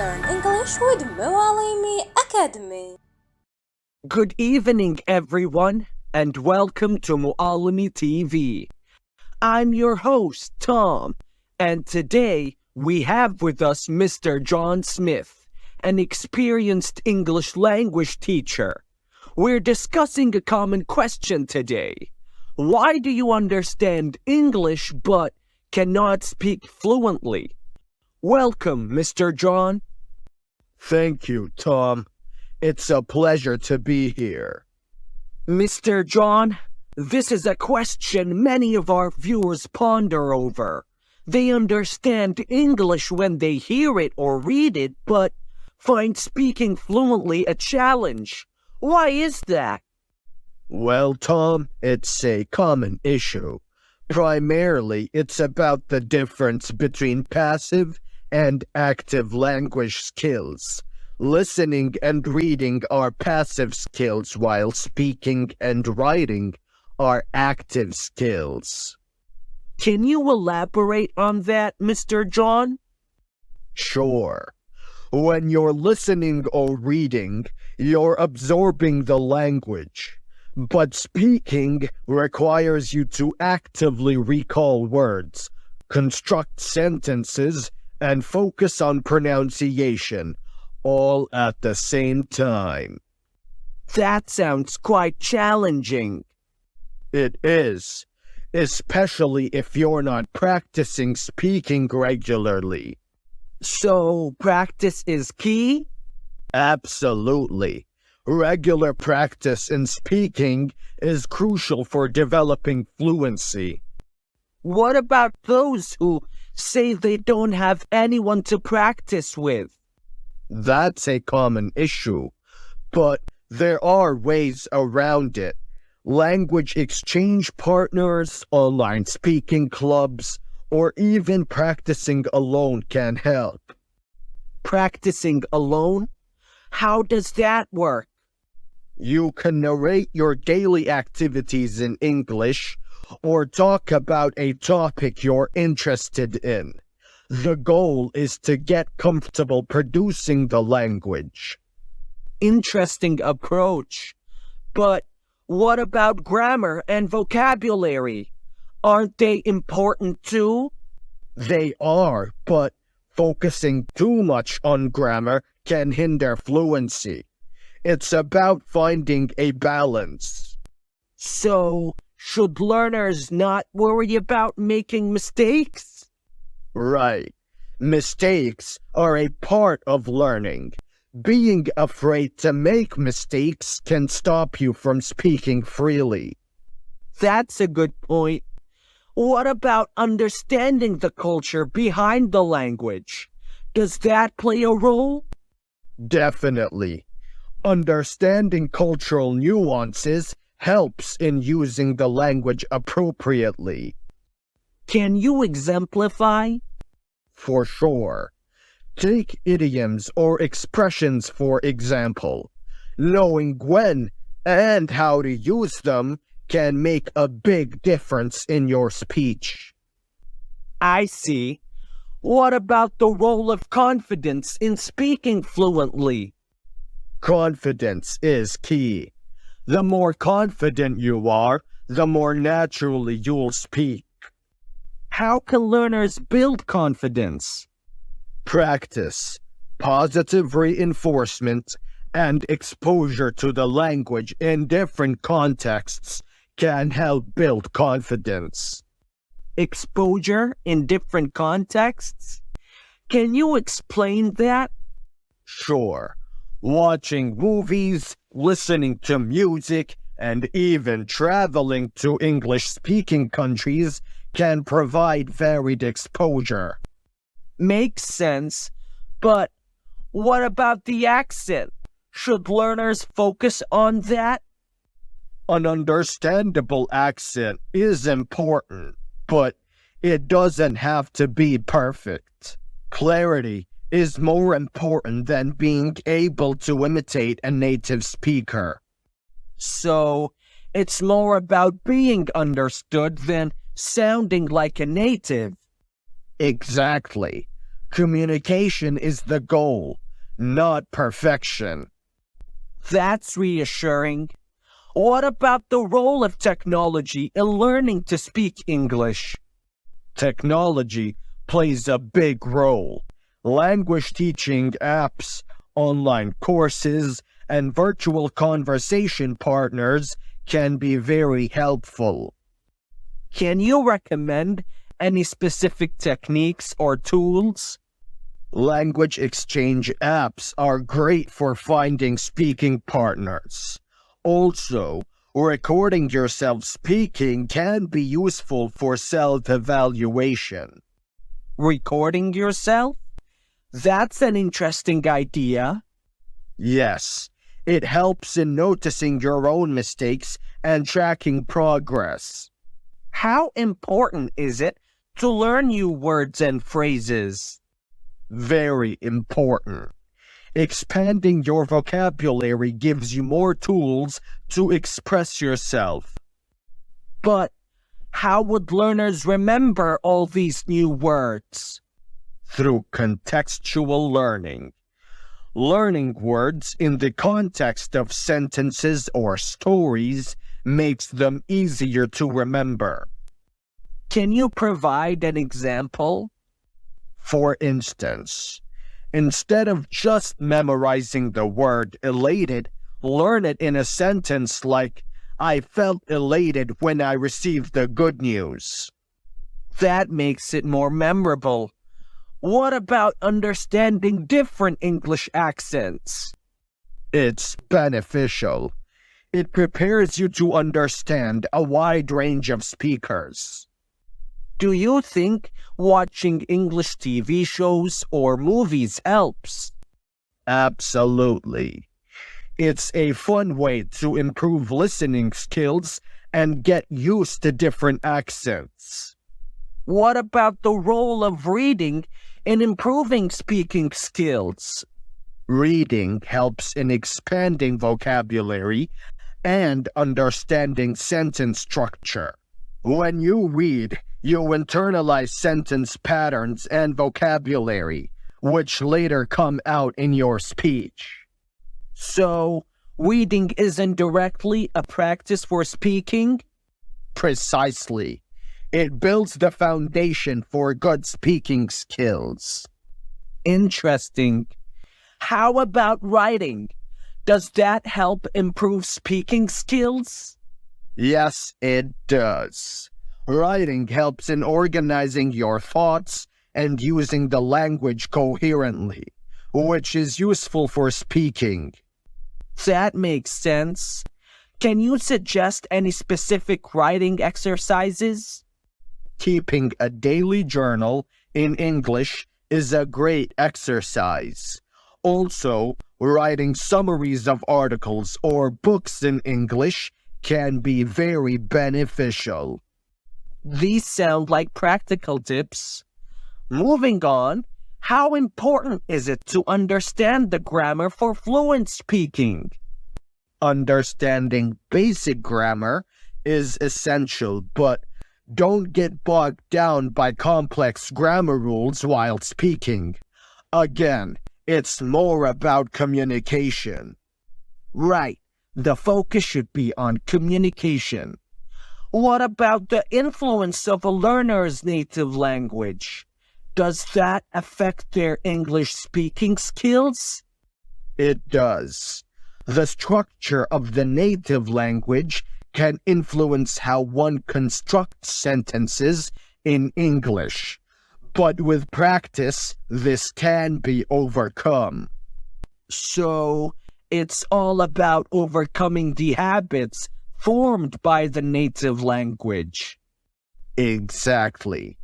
Learn English with Muallimi Academy. Good evening, everyone, and welcome to Muallimi TV. I'm your host, Tom, and today we have with us Mr. John Smith, an experienced English language teacher. We're discussing a common question today. Why do you understand English but cannot speak fluently? Welcome, Mr. John. Thank you, Tom. It's a pleasure to be here. Mr. John, this is a question many of our viewers ponder over. They understand English when they hear it or read it, but find speaking fluently a challenge. Why is that? Well, Tom, it's a common issue. Primarily, it's about the difference between passive and active language skills. Listening and reading are passive skills, while speaking and writing are active skills. Can you elaborate on that, Mr. John? Sure. When you're listening or reading, you're absorbing the language. But speaking requires you to actively recall words, construct sentences, and focus on pronunciation, all at the same time. That sounds quite challenging. It is, especially if you're not practicing speaking regularly. So, practice is key? Absolutely. Regular practice in speaking is crucial for developing fluency. What about those who say they don't have anyone to practice with? That's a common issue, but there are ways around it. Language exchange partners, online speaking clubs, or even practicing alone can help. Practicing alone? How does that work? You can narrate your daily activities in English or talk about a topic you're interested in. The goal is to get comfortable producing the language. Interesting approach. But what about grammar and vocabulary? Aren't they important too? They are, but focusing too much on grammar can hinder fluency. It's about finding a balance. So, should learners not worry about making mistakes? Right. Mistakes are a part of learning. Being afraid to make mistakes can stop you from speaking freely. That's a good point. What about understanding the culture behind the language? Does that play a role? Definitely. Understanding cultural nuances helps in using the language appropriately. Can you exemplify? For sure. Take idioms or expressions for example. Knowing when and how to use them can make a big difference in your speech. I see. What about the role of confidence in speaking fluently? Confidence is key. The more confident you are, the more naturally you'll speak. How can learners build confidence? Practice, positive reinforcement, and exposure to the language in different contexts can help build confidence. Exposure in different contexts? Can you explain that? Sure. Watching movies, listening to music, and even traveling to English-speaking countries can provide varied exposure. Makes sense, but what about the accent? Should learners focus on that? An understandable accent is important, but it doesn't have to be perfect. Clarity is more important than being able to imitate a native speaker. So, it's more about being understood than sounding like a native. Exactly. Communication is the goal, not perfection. That's reassuring. What about the role of technology in learning to speak English? Technology plays a big role. Language teaching apps, online courses, and virtual conversation partners can be very helpful. Can you recommend any specific techniques or tools? Language exchange apps are great for finding speaking partners. Also, recording yourself speaking can be useful for self-evaluation. Recording yourself? That's an interesting idea. Yes, it helps in noticing your own mistakes and tracking progress. How important is it to learn new words and phrases? Very important. Expanding your vocabulary gives you more tools to express yourself. But how would learners remember all these new words? Through contextual learning. Learning words in the context of sentences or stories makes them easier to remember. Can you provide an example? For instance, instead of just memorizing the word elated, learn it in a sentence like, I felt elated when I received the good news. That makes it more memorable. What about understanding different English accents? It's beneficial. It prepares you to understand a wide range of speakers. Do you think watching English TV shows or movies helps? Absolutely. It's a fun way to improve listening skills and get used to different accents. What about the role of reading in improving speaking skills? Reading helps in expanding vocabulary and understanding sentence structure. When you read, you internalize sentence patterns and vocabulary, which later come out in your speech. So, reading isn't directly a practice for speaking? Precisely. It builds the foundation for good speaking skills. Interesting. How about writing? Does that help improve speaking skills? Yes, it does. Writing helps in organizing your thoughts and using the language coherently, which is useful for speaking. That makes sense. Can you suggest any specific writing exercises? Keeping a daily journal in English is a great exercise. Also, writing summaries of articles or books in English can be very beneficial. These sound like practical tips. Moving on, how important is it to understand the grammar for fluent speaking? Understanding basic grammar is essential, but don't get bogged down by complex grammar rules while speaking. Again, it's more about communication. Right. The focus should be on communication. What about the influence of a learner's native language? Does that affect their English speaking skills? It does. The structure of the native language can influence how one constructs sentences in English. But with practice, this can be overcome. So, it's all about overcoming the habits formed by the native language. Exactly.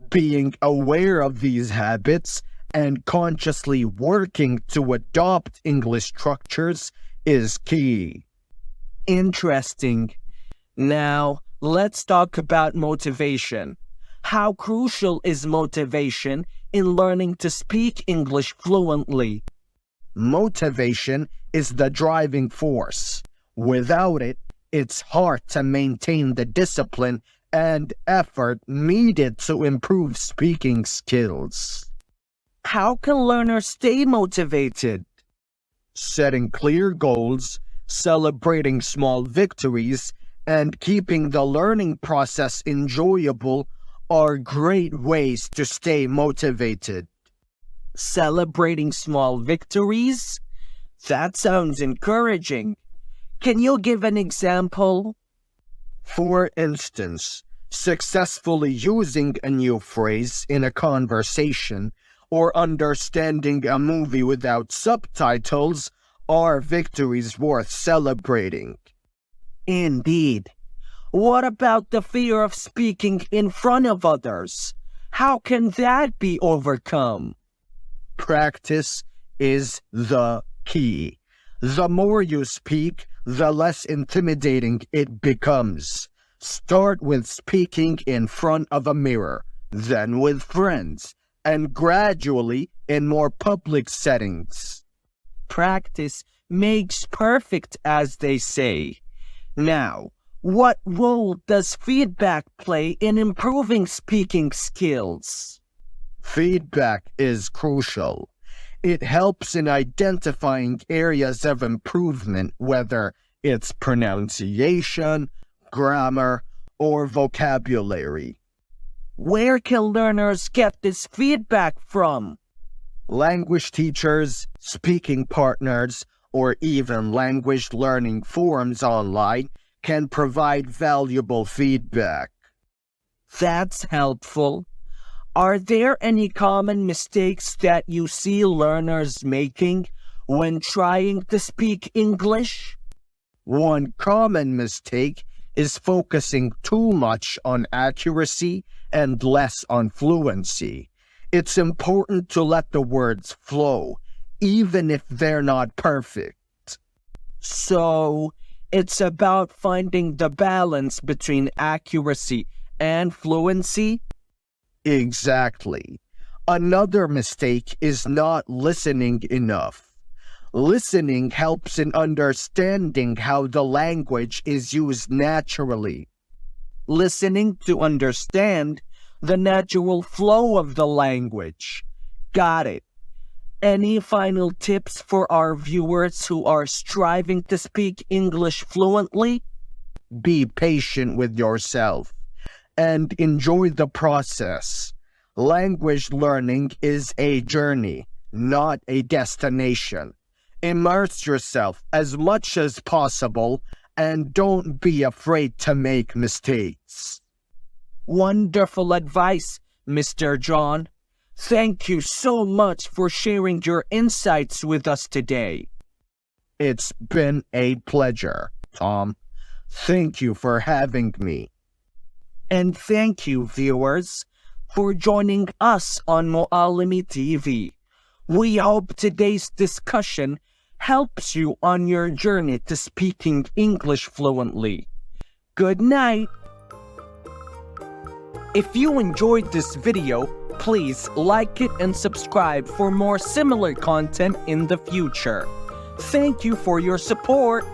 Being aware of these habits and consciously working to adopt English structures is key. Interesting. Now, let's talk about motivation. How crucial is motivation in learning to speak English fluently? Motivation is the driving force. Without it, it's hard to maintain the discipline and effort needed to improve speaking skills. How can learners stay motivated? Setting clear goals, celebrating small victories, and keeping the learning process enjoyable are great ways to stay motivated. Celebrating small victories? That sounds encouraging. Can you give an example? For instance, successfully using a new phrase in a conversation or understanding a movie without subtitles are victories worth celebrating. Indeed. What about the fear of speaking in front of others? How can that be overcome? Practice is the key. The more you speak, the less intimidating it becomes. Start with speaking in front of a mirror, then with friends, and gradually in more public settings. Practice makes perfect, as they say. Now, what role does feedback play in improving speaking skills? Feedback is crucial. It helps in identifying areas of improvement, whether it's pronunciation, grammar, or vocabulary. Where can learners get this feedback from? Language teachers, speaking partners, or even language learning forums online can provide valuable feedback. That's helpful. Are there any common mistakes that you see learners making when trying to speak English? One common mistake is focusing too much on accuracy and less on fluency. It's important to let the words flow, even if they're not perfect. So, it's about finding the balance between accuracy and fluency? Exactly. Another mistake is not listening enough. Listening helps in understanding how the language is used naturally. Listening to understand the natural flow of the language. Got it. Any final tips for our viewers who are striving to speak English fluently? Be patient with yourself and enjoy the process. Language learning is a journey, not a destination. Immerse yourself as much as possible and don't be afraid to make mistakes. Wonderful advice, Mr. John. Thank you so much for sharing your insights with us today. It's been a pleasure, Tom. Thank you for having me. And thank you, viewers, for joining us on Muallimi TV. We hope today's discussion helps you on your journey to speaking English fluently. Good night. If you enjoyed this video, please like it and subscribe for more similar content in the future. Thank you for your support.